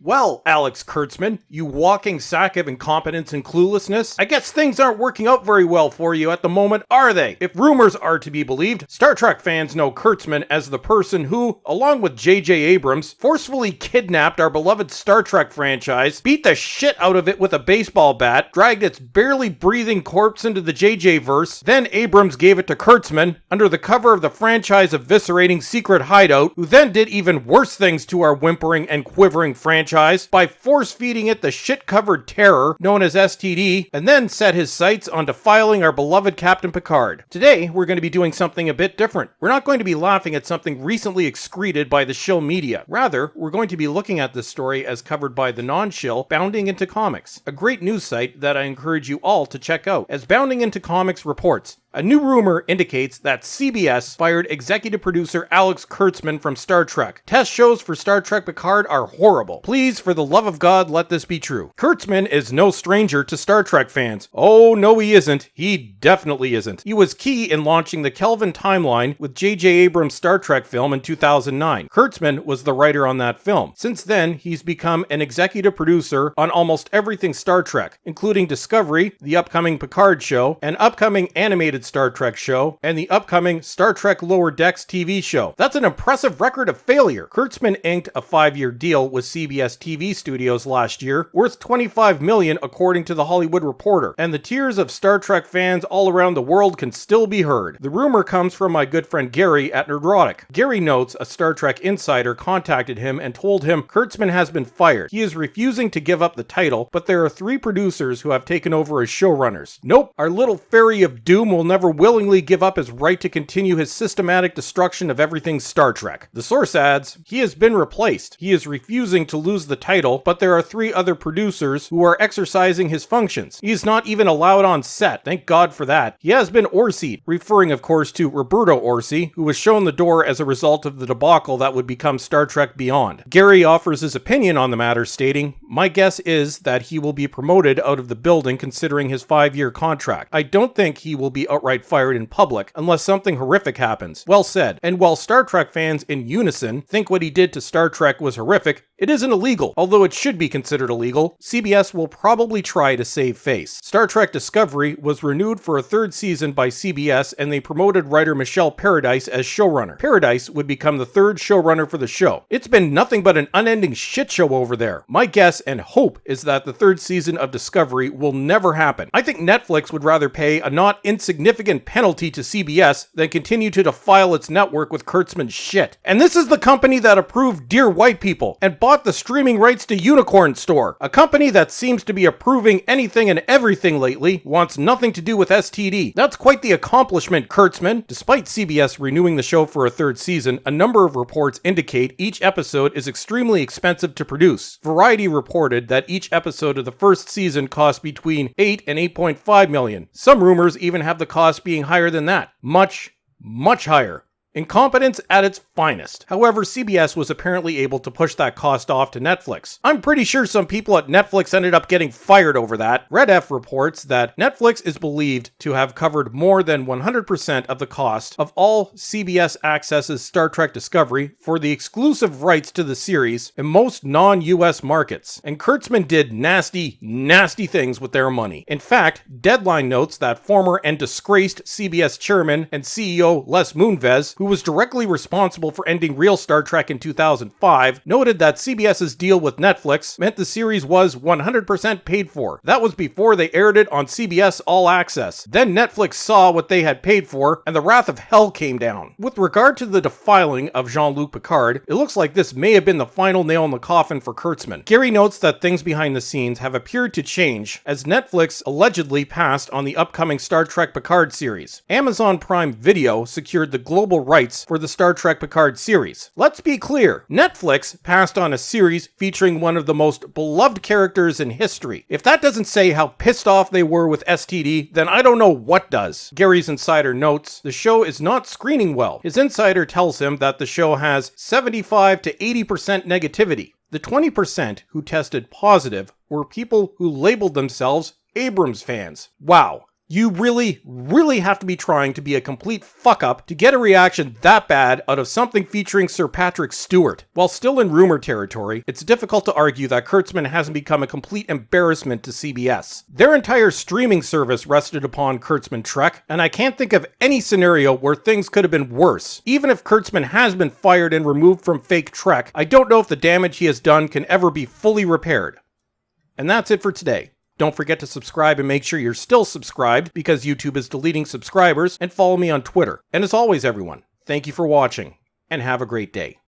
Well, Alex Kurtzman, you walking sack of incompetence and cluelessness, I guess things aren't working out very well for you at the moment, are they? If rumors are to be believed, Star Trek fans know Kurtzman as the person who, along with J.J. Abrams, forcefully kidnapped our beloved Star Trek franchise, beat the shit out of it with a baseball bat, dragged its barely breathing corpse into the JJ-verse, then Abrams gave it to Kurtzman under the cover of the franchise eviscerating secret hideout, who then did even worse things to our whimpering and quivering franchise by force-feeding it the shit-covered terror known as STD, and then set his sights on defiling our beloved Captain Picard. Today, we're going to be doing something a bit different. We're not going to be laughing at something recently excreted by the shill media. Rather, we're going to be looking at this story as covered by the non-shill Bounding Into Comics, a great news site that I encourage you all to check out. As Bounding Into Comics reports, a new rumor indicates that CBS fired executive producer Alex Kurtzman from Star Trek. Test shows for Star Trek Picard are horrible. Please, for the love of God, let this be true. Kurtzman is no stranger to Star Trek fans. Oh, no he isn't. He definitely isn't. He was key in launching the Kelvin timeline with J.J. Abrams' Star Trek film in 2009. Kurtzman was the writer on that film. Since then, he's become an executive producer on almost everything Star Trek, including Discovery, the upcoming Picard show, an upcoming animated Star Trek show, and the upcoming Star Trek Lower Decks TV show. That's an impressive record of failure. Kurtzman inked a 5-year deal with CBS TV studios last year, worth $25 million according to The Hollywood Reporter, and the tears of Star Trek fans all around the world can still be heard. The rumor comes from my good friend Gary at Nerdrotic. Gary notes a Star Trek insider contacted him and told him Kurtzman has been fired. He is refusing to give up the title, but there are 3 producers who have taken over as showrunners. Nope, our little fairy of doom will never willingly give up his right to continue his systematic destruction of everything Star Trek. The source adds, he has been replaced. He is refusing to lose the title, but there are 3 other producers who are exercising his functions. He is not even allowed on set. Thank God for that. He has been Orsi'd, referring of course to Roberto Orci, who was shown the door as a result of the debacle that would become Star Trek Beyond. Gary offers his opinion on the matter, stating, my guess is that he will be promoted out of the building considering his 5-year contract. I don't think he will be outright fired in public unless something horrific happens. Well said. And while Star Trek fans in unison think what he did to Star Trek was horrific, it isn't illegal. Although it should be considered illegal, CBS will probably try to save face. Star Trek Discovery was renewed for a 3rd season by CBS, and they promoted writer Michelle Paradise as showrunner. Paradise would become the 3rd showrunner for the show. It's been nothing but an unending shit show over there. My guess and hope is that the 3rd season of Discovery will never happen. I think Netflix would rather pay a not insignificant penalty to CBS than continue to defile its network with Kurtzman's shit. And this is the company that approved Dear White People and bought the streaming rights to Unicorn Store. A company that seems to be approving anything and everything lately, wants nothing to do with STD. That's quite the accomplishment, Kurtzman. Despite CBS renewing the show for a 3rd season, a number of reports indicate each episode is extremely expensive to produce. Variety reported that each episode of the 1st season cost between $8 and $8.5 million. Some rumors even have the cost being higher than that. Much higher. Incompetence at its finest. However, CBS was apparently able to push that cost off to Netflix. I'm pretty sure some people at Netflix ended up getting fired over that. Red F reports that Netflix is believed to have covered more than 100% of the cost of all CBS Access's Star Trek Discovery for the exclusive rights to the series in most non-US markets. And Kurtzman did nasty things with their money. In fact, Deadline notes that former and disgraced CBS chairman and CEO Les Moonves, who was directly responsible for ending real Star Trek in 2005, noted that CBS's deal with Netflix meant the series was 100% paid for. That was before they aired it on CBS All Access. Then Netflix saw what they had paid for, and the wrath of hell came down. With regard to the defiling of Jean-Luc Picard, it looks like this may have been the final nail in the coffin for Kurtzman. Gary notes that things behind the scenes have appeared to change, as Netflix allegedly passed on the upcoming Star Trek Picard series. Amazon Prime Video secured the global rights for the Star Trek Picard series. Let's be clear, Netflix passed on a series featuring one of the most beloved characters in history. If that doesn't say how pissed off they were with STD, then I don't know what does. Gary's insider notes, the show is not screening well. His insider tells him that the show has 75 to 80% negativity. The 20% who tested positive were people who labeled themselves Abrams fans. Wow. You really have to be trying to be a complete fuck-up to get a reaction that bad out of something featuring Sir Patrick Stewart. While still in rumor territory, it's difficult to argue that Kurtzman hasn't become a complete embarrassment to CBS. Their entire streaming service rested upon Kurtzman Trek, and I can't think of any scenario where things could have been worse. Even if Kurtzman has been fired and removed from fake Trek, I don't know if the damage he has done can ever be fully repaired. And that's it for today. Don't forget to subscribe and make sure you're still subscribed because YouTube is deleting subscribers, and follow me on Twitter. And as always, everyone, thank you for watching and have a great day.